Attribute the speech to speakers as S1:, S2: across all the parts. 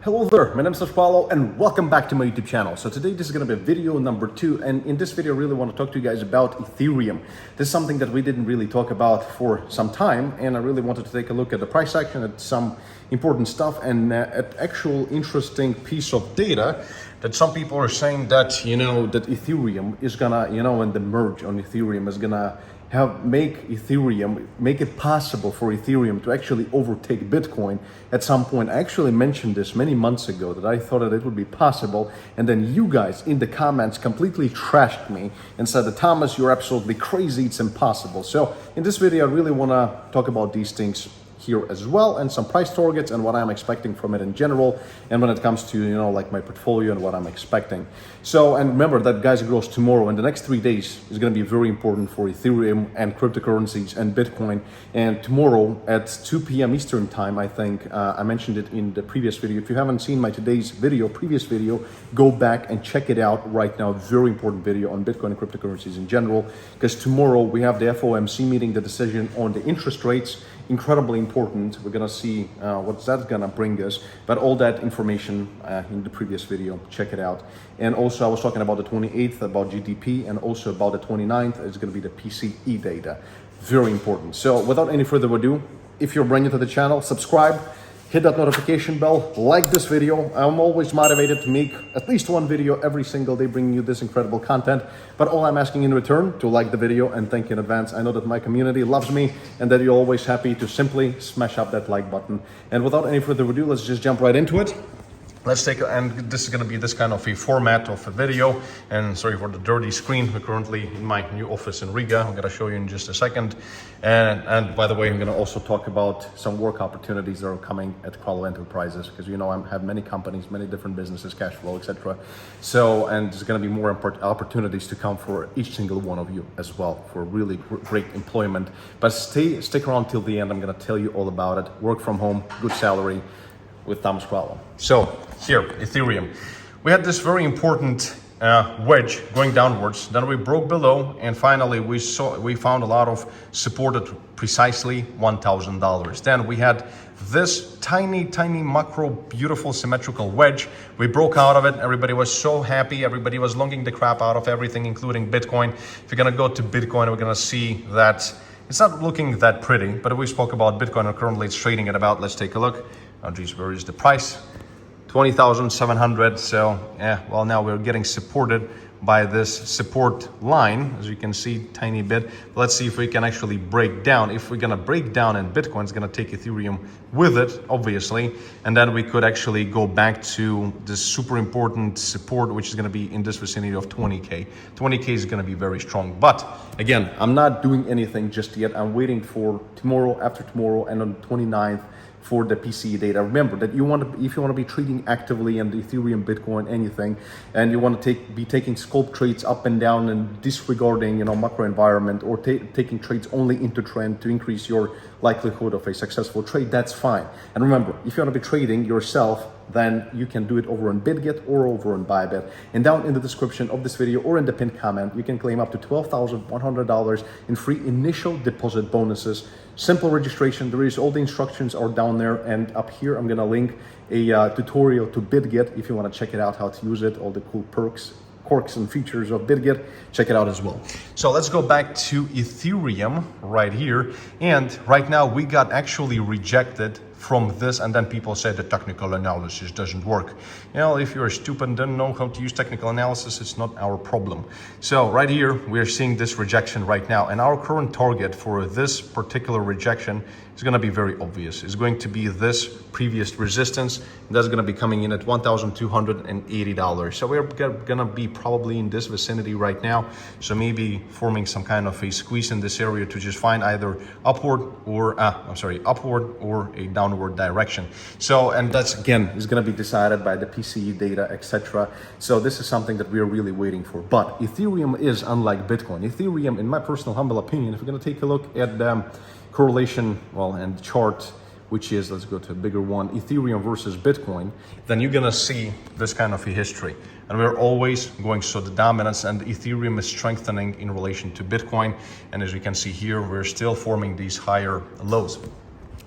S1: Hello there, my name is Paulo and welcome back to my YouTube channel. So today this is going to be video number 2, and in this video I really want to talk to you guys about Ethereum. This is something that we didn't really talk about for some time, and I really wanted to take a look at the price action, at some important stuff, and at actual interesting piece of data that some people are saying that, that Ethereum is gonna, and the merge on Ethereum is gonna make it possible for Ethereum to actually overtake Bitcoin at some point. I actually mentioned this many months ago that I thought that it would be possible, and then you guys in the comments completely trashed me and said that, Thomas, you're absolutely crazy, it's impossible. So in this video I really want to talk about these things here as well, and some price targets and what I'm expecting from it in general, and when it comes to like my portfolio and what I'm expecting. So, and remember that, guys, it grows tomorrow, and the next 3 days is going to be very important for Ethereum and cryptocurrencies and Bitcoin. And tomorrow at 2 p.m. Eastern time, I think I mentioned it in the previous video. If you haven't seen my previous video, go back and check it out right now. Very important video on Bitcoin and cryptocurrencies in general, because tomorrow we have the FOMC meeting, the decision on the interest rates. Incredibly important. We're gonna see what that's gonna bring us, but all that information in the previous video, check it out. And also I was talking about the 28th about GDP, and also about the 29th is gonna be the PCE data. Very important. So without any further ado, if you're brand new to the channel, subscribe, hit that notification bell, like this video. I'm always motivated to make at least one video every single day bringing you this incredible content. But all I'm asking in return, to like the video, and thank you in advance. I know that my community loves me and that you're always happy to simply smash up that like button. And without any further ado, let's just jump right into it. And this is going to be this kind of a format of a video, and sorry for the dirty screen. We're currently in my new office in Riga. I'm going to show you in just a second. And by the way, I'm going to also talk about some work opportunities that are coming at Qualo Enterprises, because I have many companies, many different businesses, cash flow, etc. So, and there's going to be more opportunities to come for each single one of you as well, for really great employment. But stick around till the end. I'm going to tell you all about it. Work from home, good salary, with Thomas Qualo. So here, Ethereum. We had this very important wedge going downwards. Then we broke below, and finally we found a lot of support at precisely $1,000. Then we had this tiny macro, beautiful symmetrical wedge. We broke out of it. Everybody was so happy. Everybody was longing the crap out of everything, including Bitcoin. If you're gonna go to Bitcoin, we're gonna see that it's not looking that pretty, but we spoke about Bitcoin, and currently it's trading at about, let's take a look. Oh geez, where is the price? 20,700. So yeah, well, now we're getting supported by this support line, as you can see, tiny bit. But let's see if we can actually break down. If we're gonna break down in Bitcoin, it's gonna take Ethereum with it, obviously, and then we could actually go back to this super important support, which is gonna be in this vicinity of 20K. 20K is gonna be very strong. But again, I'm not doing anything just yet. I'm waiting for tomorrow, after tomorrow, and on the 29th for the PCE data. Remember that if you want to be trading actively in the Ethereum, Bitcoin, anything, and you want to be taking scalp trades up and down and disregarding macro environment, or taking trades only into trend to increase your likelihood of a successful trade, that's fine. And remember, if you want to be trading yourself, then you can do it over on BitGet or over on Bybit. And down in the description of this video or in the pinned comment, you can claim up to $12,100 in free initial deposit bonuses. Simple registration. There is all the instructions are down there, and up here I'm gonna link a tutorial to BitGet if you want to check it out, how to use it, all the cool quirks and features of BitGet. Check it out as well. So let's go back to Ethereum right here, and right now we got actually rejected from this, and then people say the technical analysis doesn't work. If you're stupid and don't know how to use technical analysis, it's not our problem. So right here, we're seeing this rejection right now, and our current target for this particular rejection is going to be very obvious. It's going to be this previous resistance, and that's going to be coming in at $1,280. So we're going to be probably in this vicinity right now. So maybe forming some kind of a squeeze in this area to just find either upward or a downward direction. So, and that's again is going to be decided by the PCE data, etc. So this is something that we are really waiting for. But Ethereum is unlike Bitcoin. Ethereum, in my personal humble opinion, if we're going to take a look at the correlation, and chart, which is, let's go to a bigger one, Ethereum versus Bitcoin, then you're gonna see this kind of a history. And we're always going, so the dominance, and Ethereum is strengthening in relation to Bitcoin. And as you can see here, we're still forming these higher lows.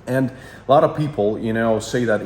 S1: And a lot of people, say that,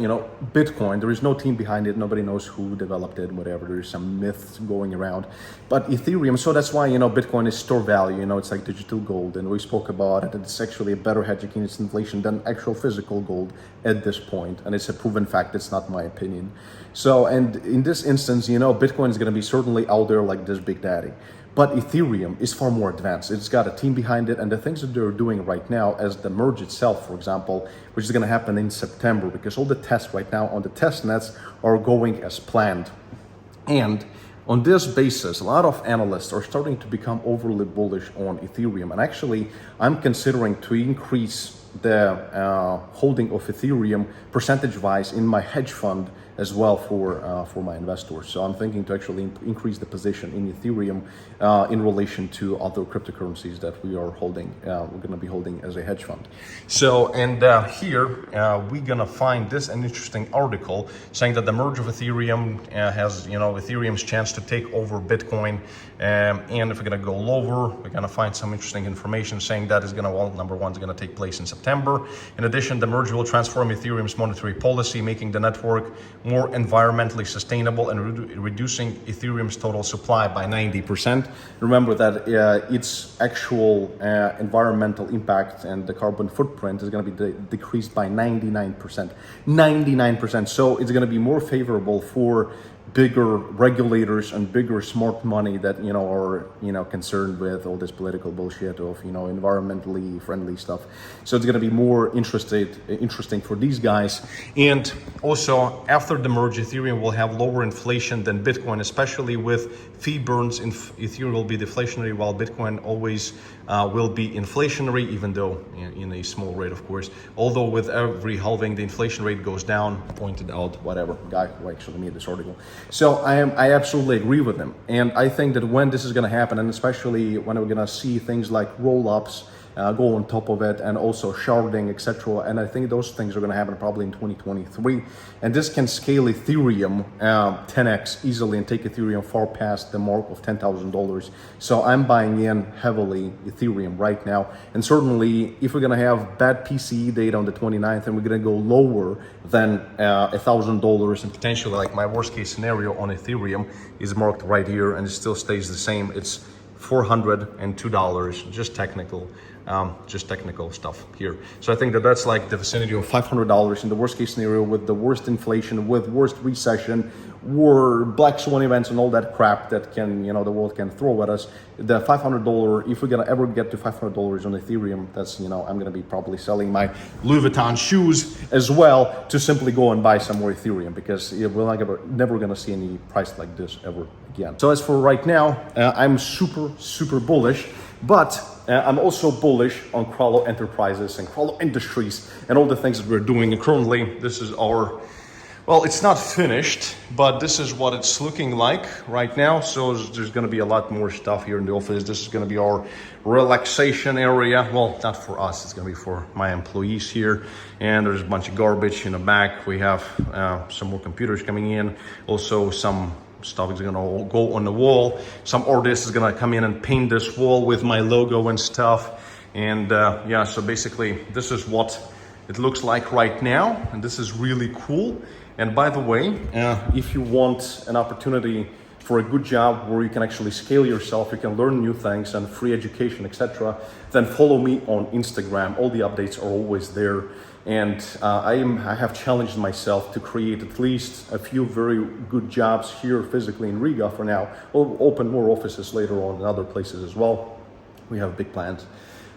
S1: Bitcoin, there is no team behind it. Nobody knows who developed it, whatever. There's some myths going around. But Ethereum, so that's why, Bitcoin is store value. It's like digital gold. And we spoke about it. It's actually a better hedge against inflation than actual physical gold at this point. And it's a proven fact. It's not my opinion. So, and in this instance, Bitcoin is going to be certainly out there like this big daddy. But Ethereum is far more advanced. It's got a team behind it, and the things that they're doing right now, as the merge itself, for example, which is going to happen in September, because all the tests right now on the test nets are going as planned. And on this basis, a lot of analysts are starting to become overly bullish on Ethereum. And actually, I'm considering to increase the holding of Ethereum percentage-wise in my hedge fund as well for my investors. So I'm thinking to actually increase the position in Ethereum in relation to other cryptocurrencies that we are holding. We're going to be holding as a hedge fund. So, and here we're going to find this an interesting article saying that the merge of Ethereum has, Ethereum's chance to take over Bitcoin. And if we're going to go lower, we're going to find some interesting information saying that is going to, well, number one, is going to take place in September. In addition, the merge will transform Ethereum's monetary policy, making the network more environmentally sustainable and reducing Ethereum's total supply by 90%. Remember that its actual environmental impact and the carbon footprint is going to be decreased by 99%. 99%. So it's going to be more favorable for bigger regulators and bigger smart money that are concerned with all this political bullshit of environmentally friendly stuff. So it's going to be more interesting for these guys. And also, after the merge, Ethereum will have lower inflation than Bitcoin, especially with fee burns. Ethereum will be deflationary, while Bitcoin always will be inflationary, even though in a small rate, of course. Although with every halving, the inflation rate goes down. Pointed out whatever guy who actually made this article. So I absolutely agree with him. And I think that when this is going to happen, and especially when we're going to see things like roll-ups go on top of it, and also sharding, etc. And I think those things are going to happen probably in 2023. And this can scale Ethereum 10x easily and take Ethereum far past the mark of $10,000. So I'm buying in heavily Ethereum right now. And certainly, if we're going to have bad PCE data on the 29th, and we're going to go lower than $1,000, and potentially, like my worst case scenario on Ethereum is marked right here, and it still stays the same. It's $402, just technical stuff here. So I think that that's like the vicinity of $500 in the worst case scenario, with the worst inflation, with worst recession, war, black swan events, and all that crap that can, the world can throw at us. The $500, if we're gonna ever get to $500 on Ethereum, that's, I'm gonna be probably selling my Louis Vuitton shoes as well to simply go and buy some more Ethereum, because we're never gonna see any price like this ever again. So as for right now, I'm super bullish, but I'm also bullish on Crollo Enterprises and Crollo Industries and all the things that we're doing. And currently, this is our, well, it's not finished, but this is what it's looking like right now. So there's going to be a lot more stuff here in the office. This is going to be our relaxation area. Well, not for us. It's going to be for my employees here. And there's a bunch of garbage in the back. We have some more computers coming in. Also, some stuff is gonna go on the wall. Some artist is gonna come in and paint this wall with my logo and stuff. And yeah, so basically this is what it looks like right now, and this is really cool. And by the way, if you want an opportunity for a good job where you can actually scale yourself, you can learn new things and free education, etc., then follow me on Instagram. All the updates are always there. And I have challenged myself to create at least a few very good jobs here physically in Riga for now. We'll open more offices later on in other places as well. We have big plans.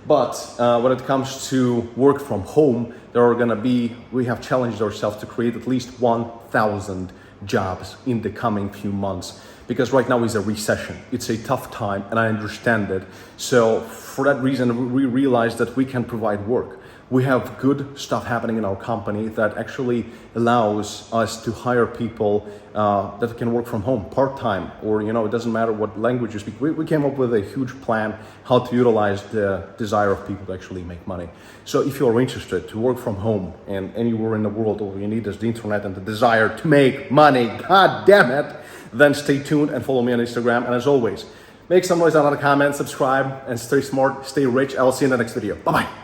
S1: But when it comes to work from home, we have challenged ourselves to create at least 1,000 jobs in the coming few months. Because right now is a recession. It's a tough time, and I understand it. So for that reason, we realized that we can provide work. We have good stuff happening in our company that actually allows us to hire people that can work from home part-time, or it doesn't matter what language you speak. We came up with a huge plan how to utilize the desire of people to actually make money. So if you're interested to work from home and anywhere in the world, all you need is the internet and the desire to make money, god damn it, then stay tuned and follow me on Instagram. And as always, make some noise on the comments, subscribe, and stay smart, stay rich. I'll see you in the next video. Bye-bye.